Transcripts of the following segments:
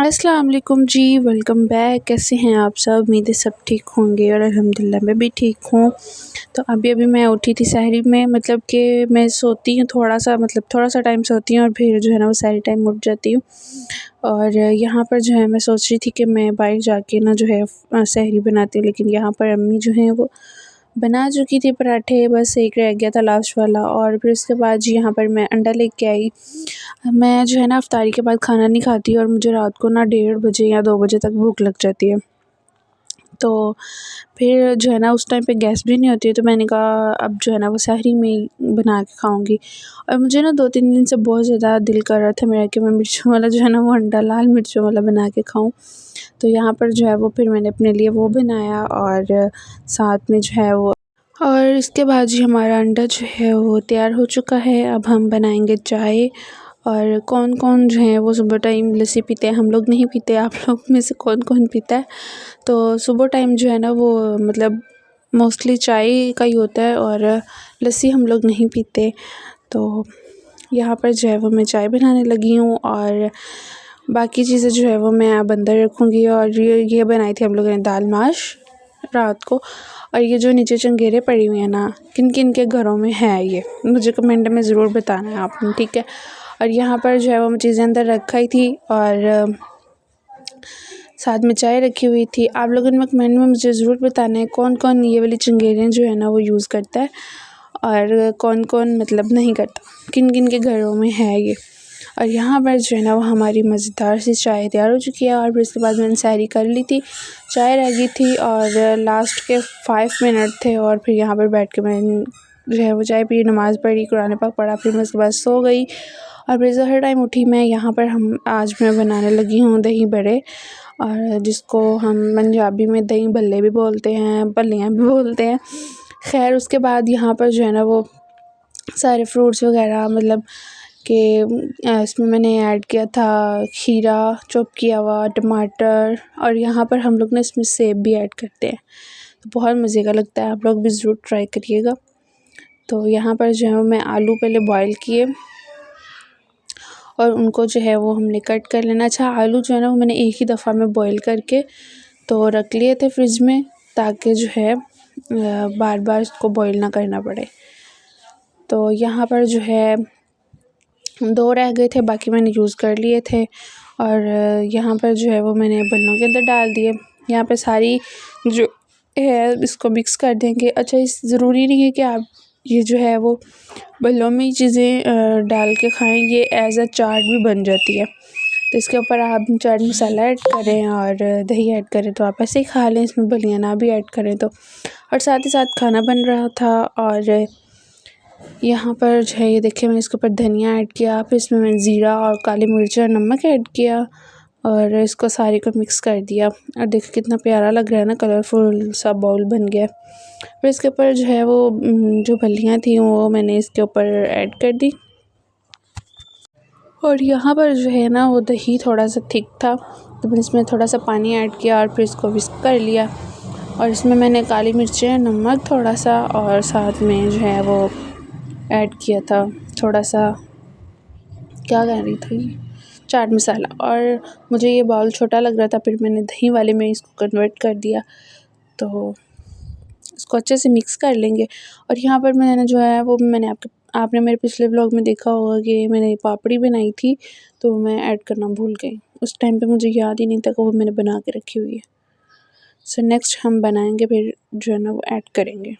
अस्सलाम वालेकुम जी, welcome back. कैसे हैं आप सब? उम्मीद है सब ठीक होंगे और अल्हम्दुलिल्लाह मैं भी ठीक हूँ। तो अभी-अभी मैं उठी थी सहरी में, मतलब कि मैं सोती हूँ थोड़ा-सा टाइम सोती हूँ और फिर जो है ना वो सहरी टाइम उठ जाती हूँ। और यहाँ पर जो है मैं सोच रही थी कि मैं बाहर जाके ना जो है सहरी बनाती हूँ, लेकिन यहाँ पर अम्मी जो हैं वो बना चुकी थी पराठे, बस एक रह गया था लास्ट वाला। और फिर उसके बाद जी यहाँ पर मैं अंडा लेके आई। मैं जो है ना इफ्तारी के बाद खाना नहीं खाती और मुझे रात को ना 1:30 या 2 बजे तक भूख लग जाती है। तो फिर जो है ना उस टाइम पे गैस भी नहीं होती है, तो मैंने कहा अब जो है ना वो सहरी में ही बना के खाऊँगी। और मुझे ना 2-3 दिन से बहुत ज़्यादा दिल कर रहा था मेरा कि मैं मिर्चों वाला जो है ना वो अंडा लाल मिर्चों वाला बना के खाऊँ। तो यहाँ पर जो है वो फिर मैंने अपने लिए वो बनाया और साथ में जो है वो और इसके बाद जी हमारा अंडा जो है वो तैयार हो चुका है। अब हम बनाएंगे चाय। और कौन-कौन जो है वो सुबह टाइम लस्सी पीते हैं, हम लोग नहीं पीते। आप लोग में से कौन-कौन पीता है? तो सुबह टाइम जो है ना वो मतलब मोस्टली चाय का ही होता है और लस्सी हम लोग नहीं पीते। तो यहाँ पर जो है वो मैं चाय बनाने लगी हूँ और बाकी चीज़ें जो है वो मैं अब अंदर रखूँगी। और ये बनाई थी हम लोगों ने दाल माश रात को। और ये जो नीचे चंगेरे पड़ी हुई हैं ना, किन-किन के घरों में है ये, मुझे कमेंट में ज़रूर बताना है आपने, ठीक है। और यहाँ पर जो है वो मैं चीज़ें अंदर रखा ही थी और साथ में चाय रखी हुई थी। आप लोगों ने कमेंट में मुझे ज़रूर बताना है कौन-कौन ये वाली चंगेरें जो है ना वो यूज़ करता है और कौन-कौन मतलब नहीं करता, किन-किन के घरों में है ये। और यहाँ पर जो है ना वो हमारी मज़ेदार सी चाय तैयार हो चुकी है। और फिर उसके बाद मैंने सहरी कर ली थी, चाय रह गई थी और लास्ट के 5 मिनट थे और फिर यहाँ पर बैठ के मैंने जो है वो चाय पी, नमाज़ पढ़ी, कुरान पाक पढ़ा, फिर मैं उसके बाद सो गई। और फिर ज़हर टाइम उठी मैं। यहाँ पर आज मैं बनाने लगी हूँ दही बड़े, और जिसको हम पंजाबी में दही भल्ले भी बोलते हैं, भल्लियाँ भी बोलते हैं। खैर उसके बाद यहाँ पर जो है ना वो सारे फ्रूट्स वगैरह मतलब कि इसमें मैंने ऐड किया था खीरा चॉप किया हुआ, टमाटर, और यहाँ पर हम लोग ना इसमें सेब भी ऐड करते हैं, तो बहुत मज़े का लगता है। आप लोग भी ज़रूर ट्राई करिएगा। तो यहाँ पर जो है मैं आलू पहले बॉईल किए और उनको जो है वो हमने कट कर लेना। अच्छा, आलू जो है ना वो मैंने एक ही दफ़ा में बॉईल करके तो रख लिए थे फ्रिज में, ताकि जो है बार बार इसको बॉईल ना करना पड़े। तो यहाँ पर जो है 2 रह गए थे, बाकी मैंने यूज़ कर लिए थे। और यहाँ पर जो है वो मैंने बल्लों के अंदर डाल दिए। यहाँ पे सारी जो है इसको मिक्स कर देंगे। अच्छा, इस ज़रूरी नहीं है कि आप ये जो है वो बल्लों में ही चीज़ें डाल के खाएं, ये एज़ अ चाट भी बन जाती है। तो इसके ऊपर आप चाट मसाला ऐड करें और दही ऐड करें तो आप ऐसे ही खा लें, इसमें बल्लियाँ ना भी ऐड करें तो। और साथ ही साथ खाना बन रहा था और यहाँ पर जो है ये देखिए मैंने इसके ऊपर धनिया ऐड किया, फिर इसमें मैंने ज़ीरा और काली मिर्च और नमक ऐड किया और इसको सारे को मिक्स कर दिया। और देखिए कितना प्यारा लग रहा है ना, कलरफुल सा बाउल बन गया। फिर इसके ऊपर जो है वो जो फलियाँ थी वो मैंने इसके ऊपर ऐड कर दी। और यहाँ पर जो है ना वो दही थोड़ा सा थिक था, तो मैंने इसमें थोड़ा सा पानी ऐड किया और फिर इसको विस्क कर लिया। और इसमें मैंने काली मिर्चें, नमक थोड़ा सा और साथ में जो है वो ऐड किया था थोड़ा सा, क्या कह रही थी, चाट मसाला। और मुझे ये बाउल छोटा लग रहा था, फिर मैंने दही वाले में इसको कन्वर्ट कर दिया। तो इसको अच्छे से मिक्स कर लेंगे। और यहाँ पर मैंने जो है वो मैंने आपने मेरे पिछले व्लॉग में देखा होगा कि मैंने पापड़ी बनाई थी, तो मैं ऐड करना भूल गई। उस टाइम पे मुझे याद ही नहीं था कि वो मैंने बना के रखी हुई है। सो नेक्स्ट हम बनाएंगे, फिर जो है ना वो ऐड करेंगे।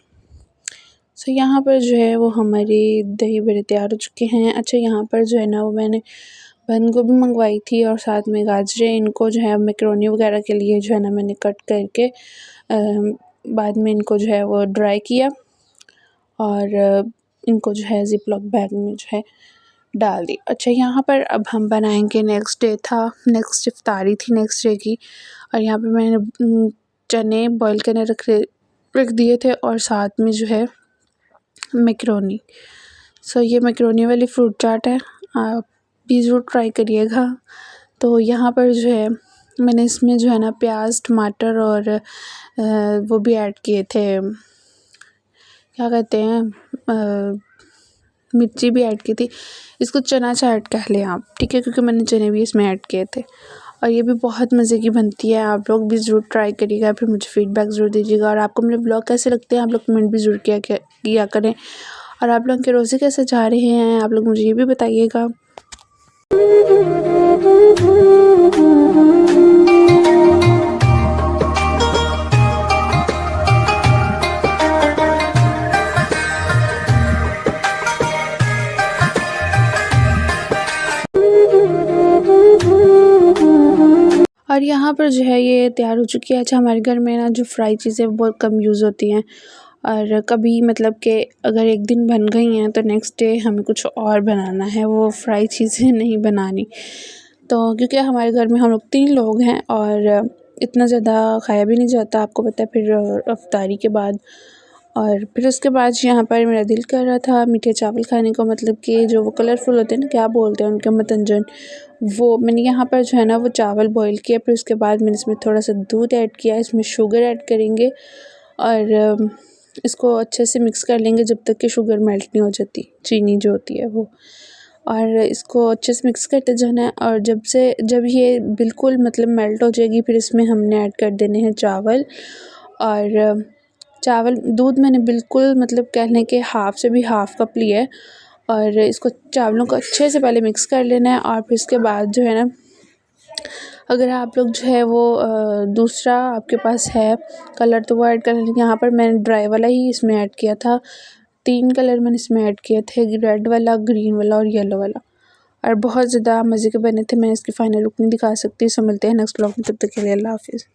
सो यहाँ पर जो है वो हमारी दही बड़े तैयार हो चुके हैं। अच्छा, यहाँ पर जो है ना वो मैंने बंद गोभी मंगवाई थी और साथ में गाजरें, इनको जो है मैकरोनी वगैरह के लिए जो है ना मैंने कट करके बाद में इनको जो है वो ड्राई किया और इनको जो है ज़िप-लॉक बैग में जो है डाल दी। अच्छा, यहाँ पर अब हम बनाएंगे, नेक्स्ट डे था, नेक्स्ट इफ्तारी थी नेक्स्ट डे की। और यहाँ पे मैंने चने बॉईल करने रख दिए थे और साथ में जो है मैकरोनी। सो ये मैकरोनी वाली फ्रूट चाट है, आप भी ज़रूर ट्राई करिएगा। तो यहाँ पर जो है मैंने इसमें जो है ना प्याज, टमाटर और वो भी ऐड किए थे, क्या कहते हैं, मिर्ची भी ऐड की थी। इसको चना चाट कह लें आप, ठीक है, क्योंकि मैंने चने भी इसमें ऐड किए थे। और ये भी बहुत मज़े की बनती है। आप लोग भी ज़रूर ट्राई करिएगा, फिर मुझे फ़ीडबैक ज़रूर दीजिएगा। और आपको मेरे ब्लॉग कैसे लगते हैं आप लोग कमेंट भी ज़रूर किया करें। और आप लोग के रोज़े कैसे जा रहे हैं आप लोग मुझे ये भी बताइएगा। और यहाँ पर जो है ये तैयार हो चुकी है। अच्छा, हमारे घर में ना जो फ्राई चीज़ें बहुत कम यूज़ होती हैं, और कभी मतलब कि अगर एक दिन बन गई हैं तो नेक्स्ट डे हमें कुछ और बनाना है, वो फ्राई चीज़ें नहीं बनानी। तो क्योंकि हमारे घर में हम लोग 3 लोग हैं और इतना ज़्यादा खाया भी नहीं जाता, आपको पता है, फिर इफ्तारी के बाद। और फिर उसके बाद यहाँ पर मेरा दिल कर रहा था मीठे चावल खाने को, मतलब कि जो वो कलरफुल होते हैं ना, क्या बोलते हैं उनके, मतंजन। वो मैंने यहाँ पर जो है ना वो चावल बॉईल किया, फिर उसके बाद मैंने इसमें थोड़ा सा दूध ऐड किया, इसमें शुगर ऐड करेंगे और इसको अच्छे से मिक्स कर लेंगे जब तक कि शुगर मेल्ट नहीं हो जाती, चीनी जो होती है वो। और इसको अच्छे से मिक्स करते जाना है, और जब ये बिल्कुल मतलब मेल्ट हो जाएगी, फिर इसमें हमने ऐड कर देने हैं चावल। और दूध मैंने बिल्कुल मतलब कह लें कि हाफ़ से भी हाफ़ कप लिया है। और इसको चावलों को अच्छे से पहले मिक्स कर लेना है, और फिर इसके बाद जो है ना, अगर आप लोग जो है वो दूसरा आपके पास है कलर तो वो ऐड कर लेंगे। यहाँ पर मैंने ड्राई वाला ही इसमें ऐड किया था। 3 कलर मैंने इसमें ऐड किए थे, रेड वाला, ग्रीन वाला और येलो वाला, और बहुत ज़्यादा मज़े के बने थे। मैं इसकी फ़ाइनल लुक नहीं दिखा सकती। सो मिलते हैं नेक्स्ट व्लॉग में, तब तक के लिए अल्लाह हाफ़िज़।